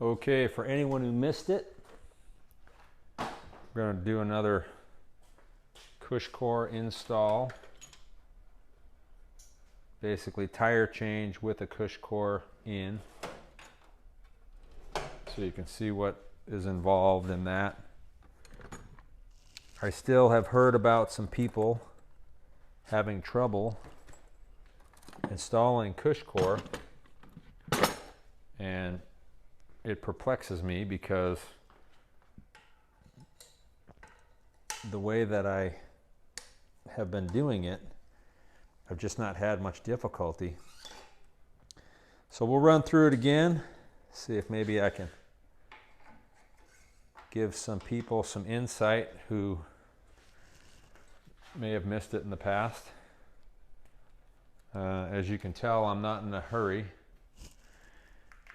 Okay, for anyone who missed it, we're going to do another Cushcore install. Basically tire change with a Cushcore in. So you can see what is involved in that. I still have heard about some people having trouble installing Cushcore, and it perplexes me because the way that I have been doing it, I've just not had much difficulty. So we'll run through it again, see if maybe I can give some people some insight who may have missed it in the past. As you can tell, I'm not in a hurry.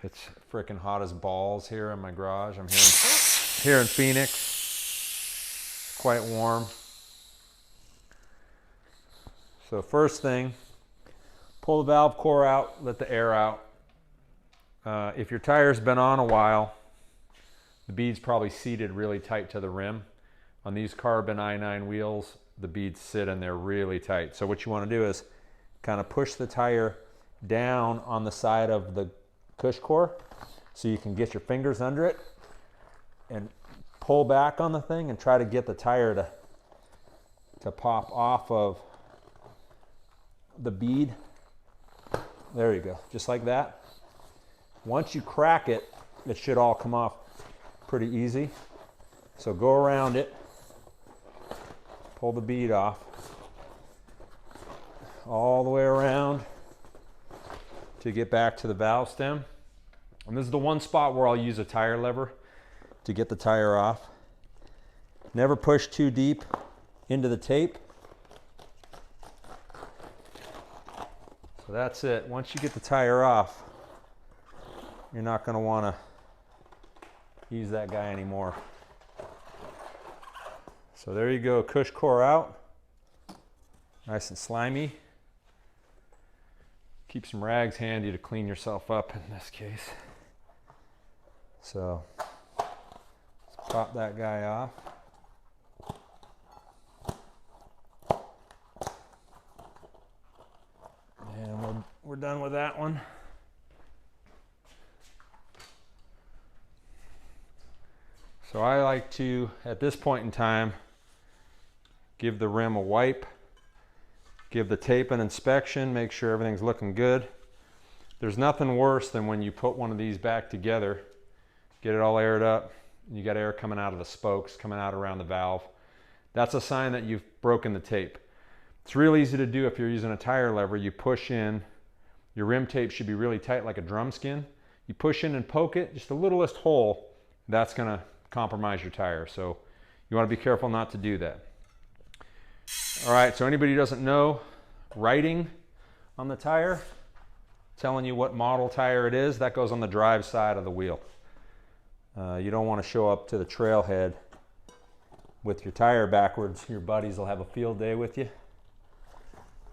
It's freaking hot as balls here in my garage. I'm here in Phoenix. It's quite warm. So first thing, pull the valve core out, let the air out. If your tire's been on a while, the bead's probably seated really tight to the rim. On these carbon I9 wheels, the beads sit in there really tight. So what you want to do is kind of push the tire down on the side of the Cushcore so you can get your fingers under it and pull back on the thing and try to get the tire to pop off of the bead. There you go, just like that. Once you crack it, it should all come off pretty easy. So go around it, pull the bead off, all the way around to get back to the valve stem. And this is the one spot where I'll use a tire lever to get the tire off. Never push too deep into the tape. So that's it. Once you get the tire off, you're not going to want to use that guy anymore. So there you go, Cushcore out. Nice and slimy. Keep some rags handy to clean yourself up in this case. So let's pop that guy off. And we're done with that one. So I like to, at this point in time, give the rim a wipe. Give the tape an inspection, make sure everything's looking good. There's nothing worse than when you put one of these back together, get it all aired up, and you got air coming out of the spokes, coming out around the valve. That's a sign that you've broken the tape. It's real easy to do if you're using a tire lever. You push in, your rim tape should be really tight like a drum skin. You push in and poke it, just the littlest hole, that's gonna compromise your tire. So you wanna be careful not to do that. All right, so anybody who doesn't know, writing on the tire, telling you what model tire it is, that goes on the drive side of the wheel. You don't want to show up to the trailhead with your tire backwards. Your buddies will have a field day with you.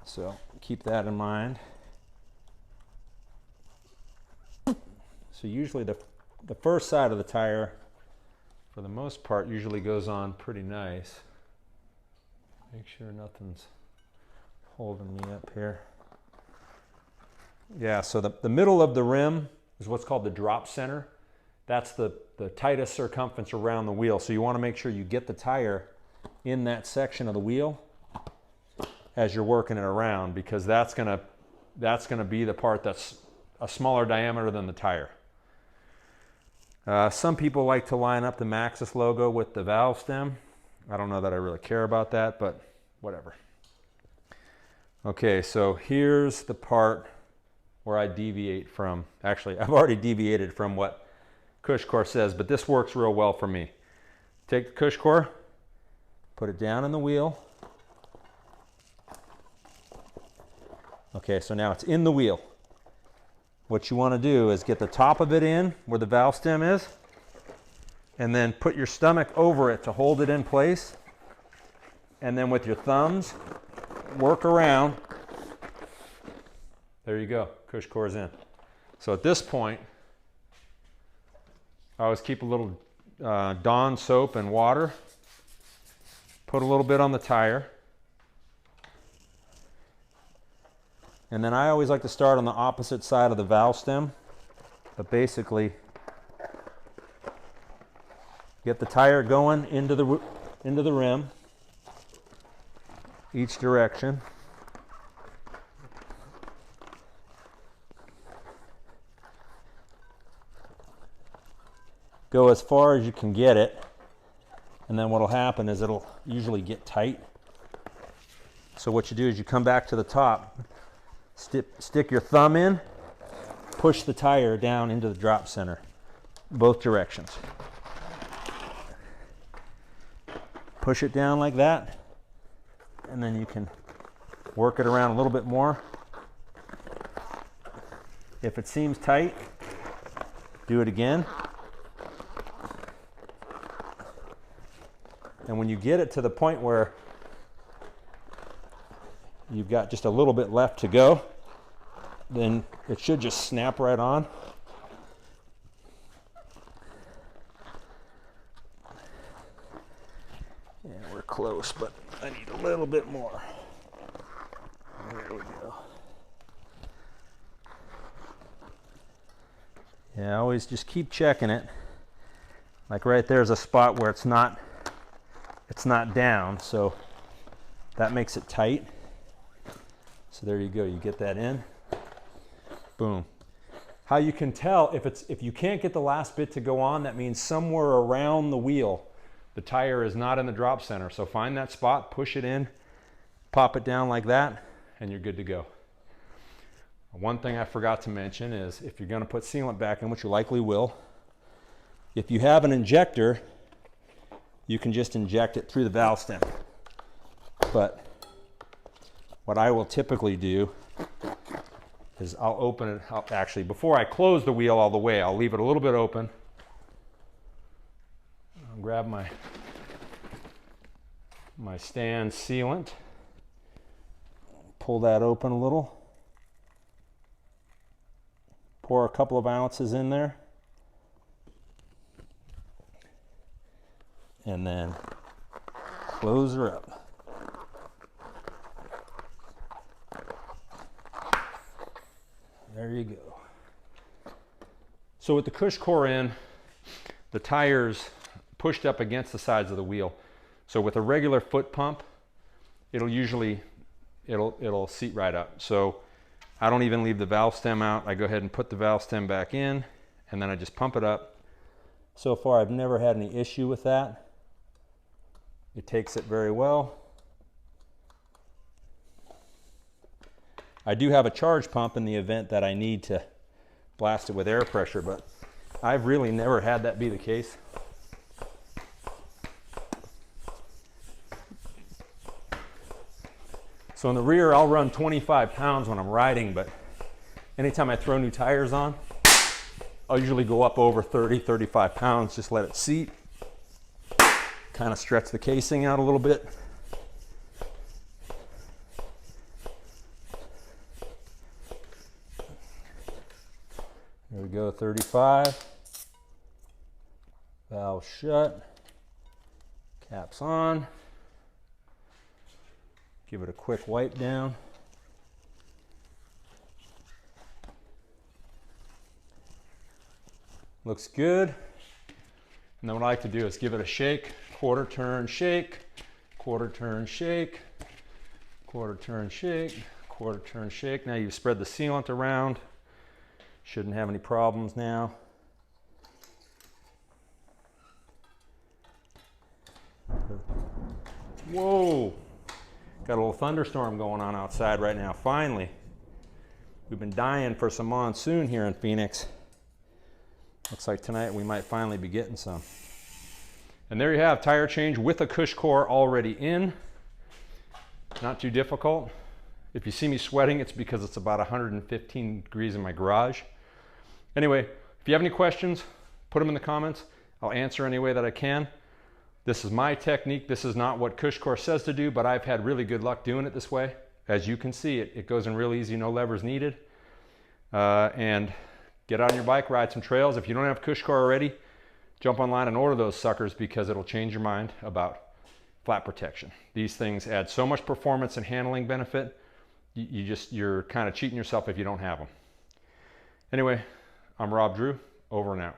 So keep that in mind. So usually the first side of the tire, for the most part, usually goes on pretty nice. Make sure nothing's holding me up here. Yeah, so the middle of the rim is what's called the drop center. That's the tightest circumference around the wheel. So you want to make sure you get the tire in that section of the wheel as you're working it around, because that's gonna be the part that's a smaller diameter than the tire. Some people like to line up the Maxxis logo with the valve stem. I don't know that I really care about that, but whatever. Okay, so here's the part where I deviate from, actually, I've already deviated from what Cushcore says, but this works real well for me. Take the Cushcore, put it down in the wheel. Okay, so now it's in the wheel. What you want to do is get the top of it in where the valve stem is, and then put your stomach over it to hold it in place. And then with your thumbs, work around. There you go, Cushcore's in. So at this point, I always keep a little Dawn soap and water. Put a little bit on the tire. And then I always like to start on the opposite side of the valve stem. But basically, get the tire going into the rim, each direction. Go as far as you can get it, and then what'll happen is it'll usually get tight. So what you do is you come back to the top, stick your thumb in, push the tire down into the drop center, both directions. Push it down like that, and then you can work it around a little bit more. If it seems tight, do it again. And when you get it to the point where you've got just a little bit left to go, then it should just snap right on. Yeah, we're close, but I need a little bit more. There we go. Yeah, always just keep checking it. Like right there's a spot where it's not down, so that makes it tight. So there you go, you get that in. Boom. How you can tell if you can't get the last bit to go on, that means somewhere around the wheel the tire is not in the drop center. So find that spot, push it in, pop it down like that, and you're good to go. One thing I forgot to mention is if you're going to put sealant back in, which you likely will, if you have an injector, you can just inject it through the valve stem. But what I will typically do is I'll open it up. Actually, before I close the wheel all the way, I'll leave it a little bit open. I'll grab my stand sealant, pull that open a little, pour a couple of ounces in there, and then close her up. There you go. So with the Cushcore in, the tire's pushed up against the sides of the wheel. So with a regular foot pump, it'll seat right up. So I don't even leave the valve stem out. I go ahead and put the valve stem back in, and then I just pump it up. So far I've never had any issue with that. It takes it very well. I do have a charge pump in the event that I need to blast it with air pressure, but I've really never had that be the case. So in the rear, I'll run 25 pounds when I'm riding, but anytime I throw new tires on, I'll usually go up over 30, 35 pounds, just let it seat, kind of stretch the casing out a little bit. There we go, 35. Valve shut, caps on. Give it a quick wipe down. Looks good. And then what I like to do is give it a shake, quarter turn shake, quarter turn shake, quarter turn shake, quarter turn shake. Now you've spread the sealant around. Shouldn't have any problems now. Whoa! Got a little thunderstorm going on outside right now, finally. We've been dying for some monsoon here in Phoenix. Looks like tonight we might finally be getting some. And there you have tire change with a Cushcore already in. Not too difficult. If you see me sweating, it's because it's about 115 degrees in my garage. Anyway, if you have any questions, put them in the comments. I'll answer any way that I can. This is my technique. This is not what Cushcore says to do, but I've had really good luck doing it this way. As you can see, it goes in real easy, no levers needed. And get on your bike, ride some trails. If you don't have Cushcore already, jump online and order those suckers, because it'll change your mind about flat protection. These things add so much performance and handling benefit. You're kind of cheating yourself if you don't have them. Anyway, I'm Rob Drew, over and out.